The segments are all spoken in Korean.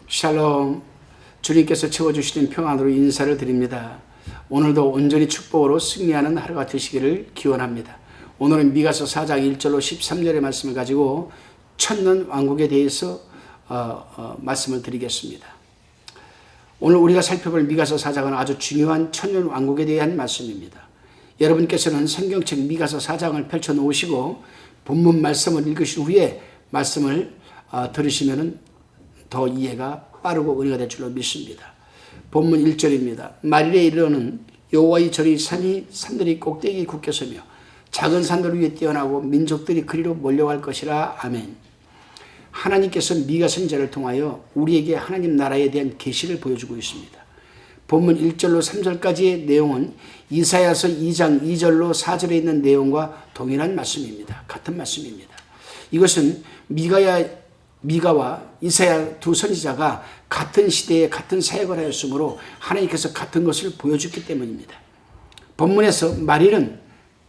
샬롬. 주님께서 채워주시는 평안으로 인사를 드립니다. 오늘도 온전히 축복으로 승리하는 하루가 되시기를 기원합니다. 오늘은 미가서 4장 1절로 13절의 말씀을 가지고 천년 왕국에 대해서 말씀을 드리겠습니다. 오늘 우리가 살펴볼 미가서 4장은 아주 중요한 천년 왕국에 대한 말씀입니다. 여러분께서는 성경책 미가서 4장을 펼쳐놓으시고 본문 말씀을 읽으신 후에 말씀을 들으시면 더 이해가 빠르고 은혜가 될 줄로 믿습니다. 본문 1절입니다. 말일에 이르러는 여호와의 전이 산들이 꼭대기 굳게 서며 작은 산들 위에 뛰어나고 민족들이 그리로 몰려갈 것이라. 아멘. 하나님께서 미가 선지자를 통하여 우리에게 하나님 나라에 대한 계시를 보여주고 있습니다. 본문 1절로 3절까지의 내용은 이사야서 2장 2절로 4절에 있는 내용과 동일한 말씀입니다. 같은 말씀입니다. 이것은 미가와 이사야 두 선지자가 같은 시대에 같은 사역을 하였으므로 하나님께서 같은 것을 보여줬기 때문입니다. 본문에서 말일은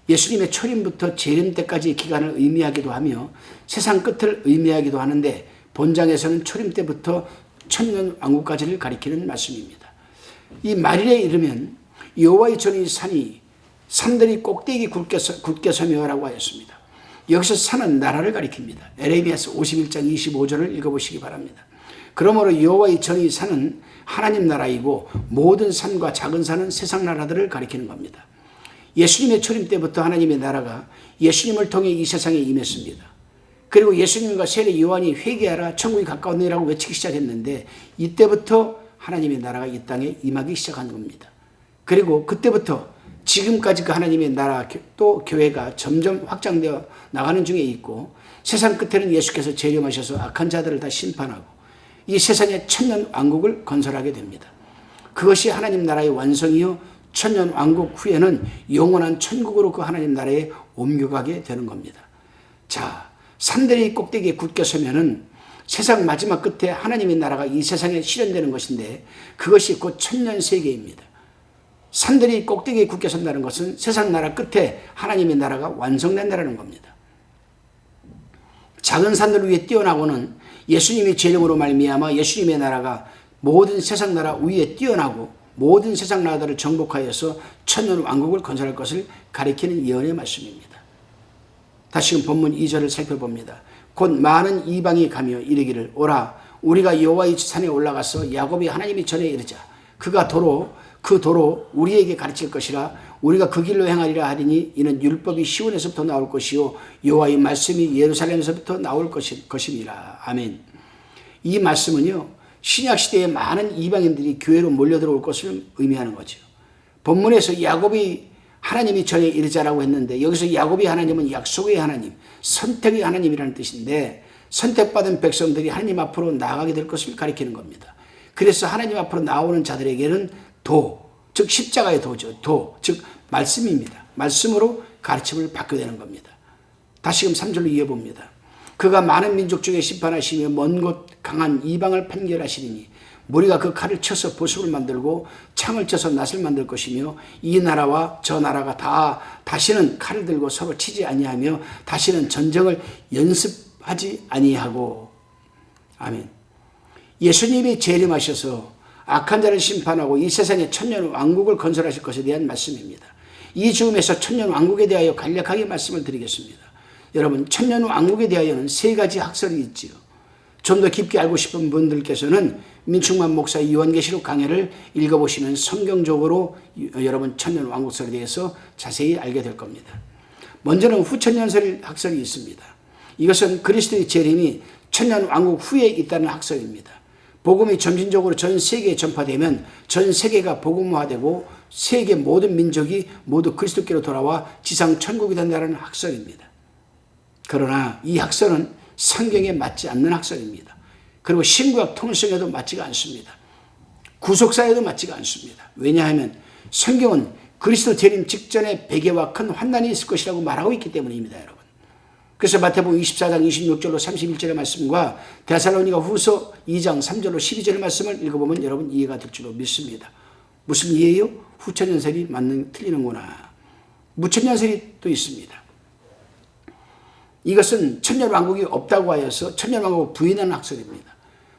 예수님의 초림부터 재림 때까지의 기간을 의미하기도 하며 세상 끝을 의미하기도 하는데 본장에서는 초림 때부터 천년 왕국까지를 가리키는 말씀입니다. 이 말일에 이르면 여호와의 전이 산들이 꼭대기 굳게 서며라고 하였습니다. 여기서 산은 나라를 가리킵니다. 에레미야서 51장 25절을 읽어보시기 바랍니다. 그러므로 여호와의 전이 산은 하나님 나라이고 모든 산과 작은 산은 세상 나라들을 가리키는 겁니다. 예수님의 초림 때부터 하나님의 나라가 예수님을 통해 이 세상에 임했습니다. 그리고 예수님과 세례 요한이 회개하라 천국이 가까웠느니라고 외치기 시작했는데 이때부터 하나님의 나라가 이 땅에 임하기 시작한 겁니다. 그리고 그때부터 지금까지 그 하나님의 나라 또 교회가 점점 확장되어 나가는 중에 있고 세상 끝에는 예수께서 재림하셔서 악한 자들을 다 심판하고 이 세상에 천년 왕국을 건설하게 됩니다. 그것이 하나님 나라의 완성이요 천년 왕국 후에는 영원한 천국으로 그 하나님 나라에 옮겨가게 되는 겁니다. 자, 산들이 꼭대기에 굳게 서면은 세상 마지막 끝에 하나님의 나라가 이 세상에 실현되는 것인데 그것이 곧 천년 세계입니다. 산들이 꼭대기에 굳게 선다는 것은 세상 나라 끝에 하나님의 나라가 완성된다는 겁니다. 작은 산들 위에 뛰어나고는 예수님의 재림으로 말미암아 예수님의 나라가 모든 세상 나라 위에 뛰어나고 모든 세상 나라들을 정복하여서 천년 왕국을 건설할 것을 가리키는 예언의 말씀입니다. 다시금 본문 2절을 살펴봅니다. 곧 많은 이방이 가며 이르기를 오라 우리가 여호와의 산에 올라가서 야곱이 하나님의 전에 이르자 그 도로 우리에게 가르칠 것이라 우리가 그 길로 행하리라 하리니 이는 율법이 시온에서부터 나올 것이요 여호와의 말씀이 예루살렘에서부터 나올 것임이라. 아멘. 이 말씀은요 신약시대에 많은 이방인들이 교회로 몰려들어올 것을 의미하는 거죠. 본문에서 야곱이 하나님이 전에 이르자라고 했는데 여기서 야곱이 하나님은 약속의 하나님, 선택의 하나님이라는 뜻인데 선택받은 백성들이 하나님 앞으로 나아가게 될 것을 가리키는 겁니다. 그래서 하나님 앞으로 나오는 자들에게는 즉 십자가의 도죠. 즉 말씀입니다. 말씀으로 가르침을 받게 되는 겁니다. 다시금 3절로 이어봅니다. 그가 많은 민족 중에 심판하시며 먼 곳 강한 이방을 판결하시리니 무리가 그 칼을 쳐서 보석을 만들고 창을 쳐서 낫을 만들 것이며 이 나라와 저 나라가 다시는 칼을 들고 서로 치지 아니하며 다시는 전쟁을 연습하지 아니하고. 아멘. 예수님이 재림하셔서 악한 자를 심판하고 이 세상에 천년 왕국을 건설하실 것에 대한 말씀입니다. 이 즈음에서 천년 왕국에 대하여 간략하게 말씀을 드리겠습니다. 여러분 천년 왕국에 대하여는 세 가지 학설이 있지요. 좀 더 깊게 알고 싶은 분들께서는 민충만 목사의 요한계시록 강해를 읽어보시면 성경적으로 여러분 천년 왕국설에 대해서 자세히 알게 될 겁니다. 먼저는 후천년설 학설이 있습니다. 이것은 그리스도의 재림이 천년 왕국 후에 있다는 학설입니다. 복음이 점진적으로 전 세계에 전파되면 전 세계가 복음화되고 세계 모든 민족이 모두 그리스도께로 돌아와 지상 천국이 된다는 학설입니다. 그러나 이 학설은 성경에 맞지 않는 학설입니다. 그리고 신구약 통일성에도 맞지가 않습니다. 구속사에도 맞지가 않습니다. 왜냐하면 성경은 그리스도 재림 직전에 베개와 큰 환난이 있을 것이라고 말하고 있기 때문입니다. 여러분. 그래서 마태복음 24장 26절로 31절의 말씀과 데살로니가 후서 2장 3절로 12절의 말씀을 읽어보면 여러분 이해가 될 줄로 믿습니다. 무슨 이해요? 후천연설이 틀리는구나. 무천연설이 또 있습니다. 이것은 천년왕국이 없다고 하여서 천년왕국을 부인하는 학설입니다.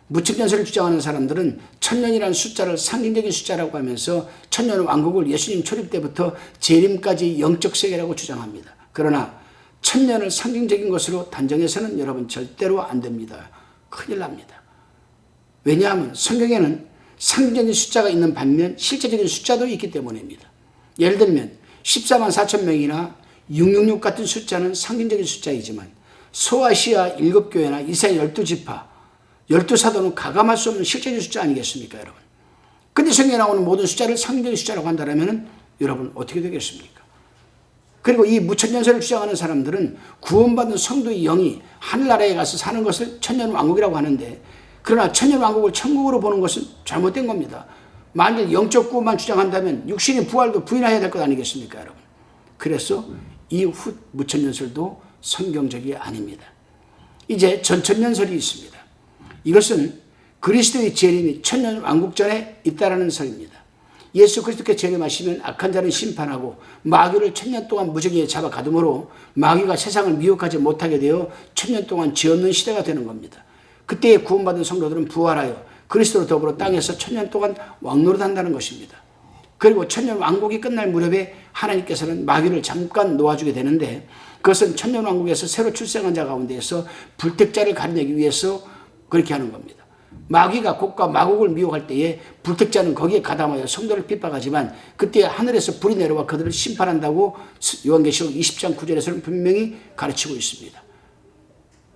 무천년설을 주장하는 사람들은 천년이라는 숫자를 상징적인 숫자라고 하면서 천년 왕국을 예수님 초림 때부터 재림까지 영적 세계라고 주장합니다. 그러나 천년을 상징적인 것으로 단정해서는 여러분 절대로 안 됩니다. 큰일 납니다. 왜냐하면 성경에는 상징적인 숫자가 있는 반면 실제적인 숫자도 있기 때문입니다. 예를 들면 14만 4천 명이나 666 같은 숫자는 상징적인 숫자이지만 소아시아 7교회나 이스라엘 12지파, 12사도는 가감할 수 없는 실제적인 숫자 아니겠습니까, 여러분? 근데 성경에 나오는 모든 숫자를 상징적인 숫자라고 한다면 여러분 어떻게 되겠습니까? 그리고 이 무천년설을 주장하는 사람들은 구원받은 성도의 영이 하늘나라에 가서 사는 것을 천년왕국이라고 하는데, 그러나 천년왕국을 천국으로 보는 것은 잘못된 겁니다. 만일 영적 구원만 주장한다면 육신의 부활도 부인해야 될 것 아니겠습니까, 여러분? 그래서 이 무천년설도 성경적이 아닙니다. 이제 전천년설이 있습니다. 이것은 그리스도의 재림이 천년왕국 전에 있다라는 설입니다. 예수 그리스도께 재림하시면 악한 자는 심판하고 마귀를 천년 동안 무정위에 잡아 가두므로 마귀가 세상을 미혹하지 못하게 되어 천년 동안 죄 없는 시대가 되는 겁니다. 그때에 구원받은 성도들은 부활하여 그리스도로 더불어 땅에서 천년 동안 왕노릇한다는 것입니다. 그리고 천년 왕국이 끝날 무렵에 하나님께서는 마귀를 잠깐 놓아주게 되는데, 그것은 천년 왕국에서 새로 출생한 자 가운데에서 불택자를 가려내기 위해서 그렇게 하는 겁니다. 마귀가 곡과 마곡을 미혹할 때에 불택자는 거기에 가담하여 성도를 핍박하지만 그때 하늘에서 불이 내려와 그들을 심판한다고 요한계시록 20장 9절에서는 분명히 가르치고 있습니다.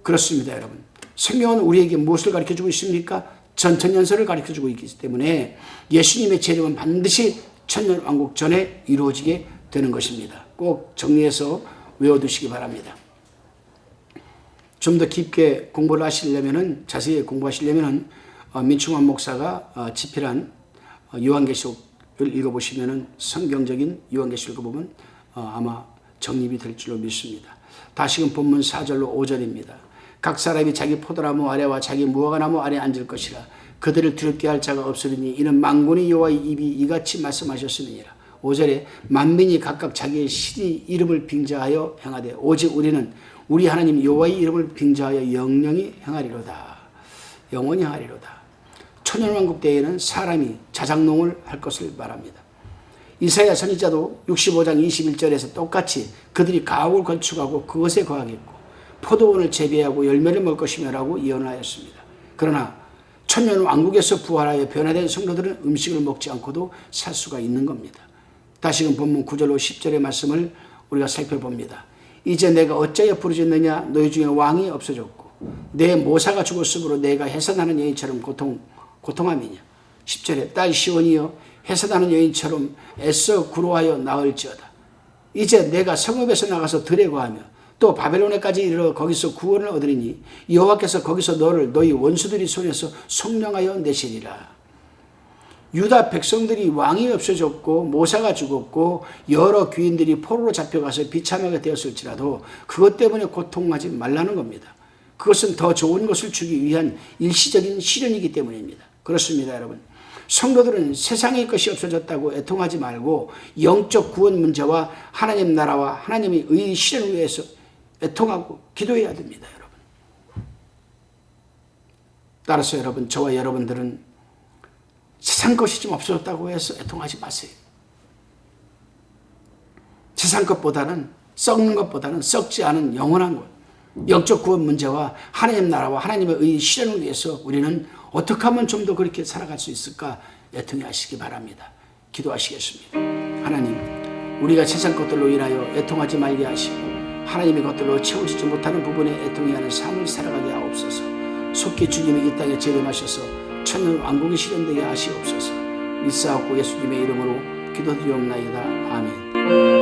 그렇습니다, 여러분. 성경은 우리에게 무엇을 가르쳐주고 있습니까? 전천년설을 가르쳐주고 있기 때문에 예수님의 재림은 반드시 천년왕국 전에 이루어지게 되는 것입니다. 꼭 정리해서 외워두시기 바랍니다. 좀 더 깊게 공부를 하시려면은, 자세히 공부하시려면은 민충환 목사가 집필한 요한계시록을 읽어보시면은 성경적인 요한계시록을 보면 아마 정립이 될 줄로 믿습니다. 다시금 본문 4절로 5절입니다. 각 사람이 자기 포도나무 아래와 자기 무화과나무 아래 앉을 것이라. 그들을 두렵게 할 자가 없으리니 이는 만군의 여호와의 입이 이같이 말씀하셨음이니라. 5절에 만민이 각각 자기의 신의 이름을 빙자하여 행하되 오직 우리는 우리 하나님 여호와의 이름을 빙자하여 영영히 행하리로다. 영원히 행하리로다. 천년왕국 때에는 사람이 자작농을 할 것을 말합니다. 이사야 선지자도 65장 21절에서 똑같이 그들이 가옥을 건축하고 그것에 거하겠고 포도원을 재배하고 열매를 먹을 것이며 라고 예언하였습니다. 그러나 천년왕국에서 부활하여 변화된 성도들은 음식을 먹지 않고도 살 수가 있는 겁니다. 다시금 본문 9절로 10절의 말씀을 우리가 살펴봅니다. 이제 내가 어찌하여 부르짖느냐? 너희 중에 왕이 없어졌고 내 모사가 죽었으므로 내가 해산하는 여인처럼 고통함이냐? 10절에 딸 시온이여 해산하는 여인처럼 애써 구로하여 나을지어다. 이제 내가 성읍에서 나가서 들에 거하며 또 바벨론에까지 이르러 거기서 구원을 얻으리니 여호와께서 거기서 너를 너희 원수들이 손에서 속량하여 내시리라. 유다 백성들이 왕이 없어졌고 모사가 죽었고 여러 귀인들이 포로로 잡혀가서 비참하게 되었을지라도 그것 때문에 고통하지 말라는 겁니다. 그것은 더 좋은 것을 주기 위한 일시적인 시련이기 때문입니다. 그렇습니다, 여러분. 성도들은 세상의 것이 없어졌다고 애통하지 말고 영적 구원 문제와 하나님 나라와 하나님의 의의 실현을 위해서 애통하고 기도해야 됩니다, 여러분. 따라서 여러분, 저와 여러분들은 세상 것이 좀 없어졌다고 해서 애통하지 마세요. 세상 것보다는 썩는 것보다는 썩지 않은 영원한 것, 영적 구원 문제와 하나님 나라와 하나님의 의의 실현을 위해서 우리는 어떻게 하면 좀 더 그렇게 살아갈 수 있을까 애통해 하시기 바랍니다. 기도하시겠습니다. 하나님, 우리가 세상 것들로 인하여 애통하지 말게 하시고 하나님의 것들로 채워지지 못하는 부분에 애통해하는 삶을 살아가게 하옵소서. 속히 주님이 이 땅에 재림하셔서 천년 왕국이 실현되게 하시옵소서. 믿사옵고 예수님의 이름으로 기도드리옵나이다. 아멘.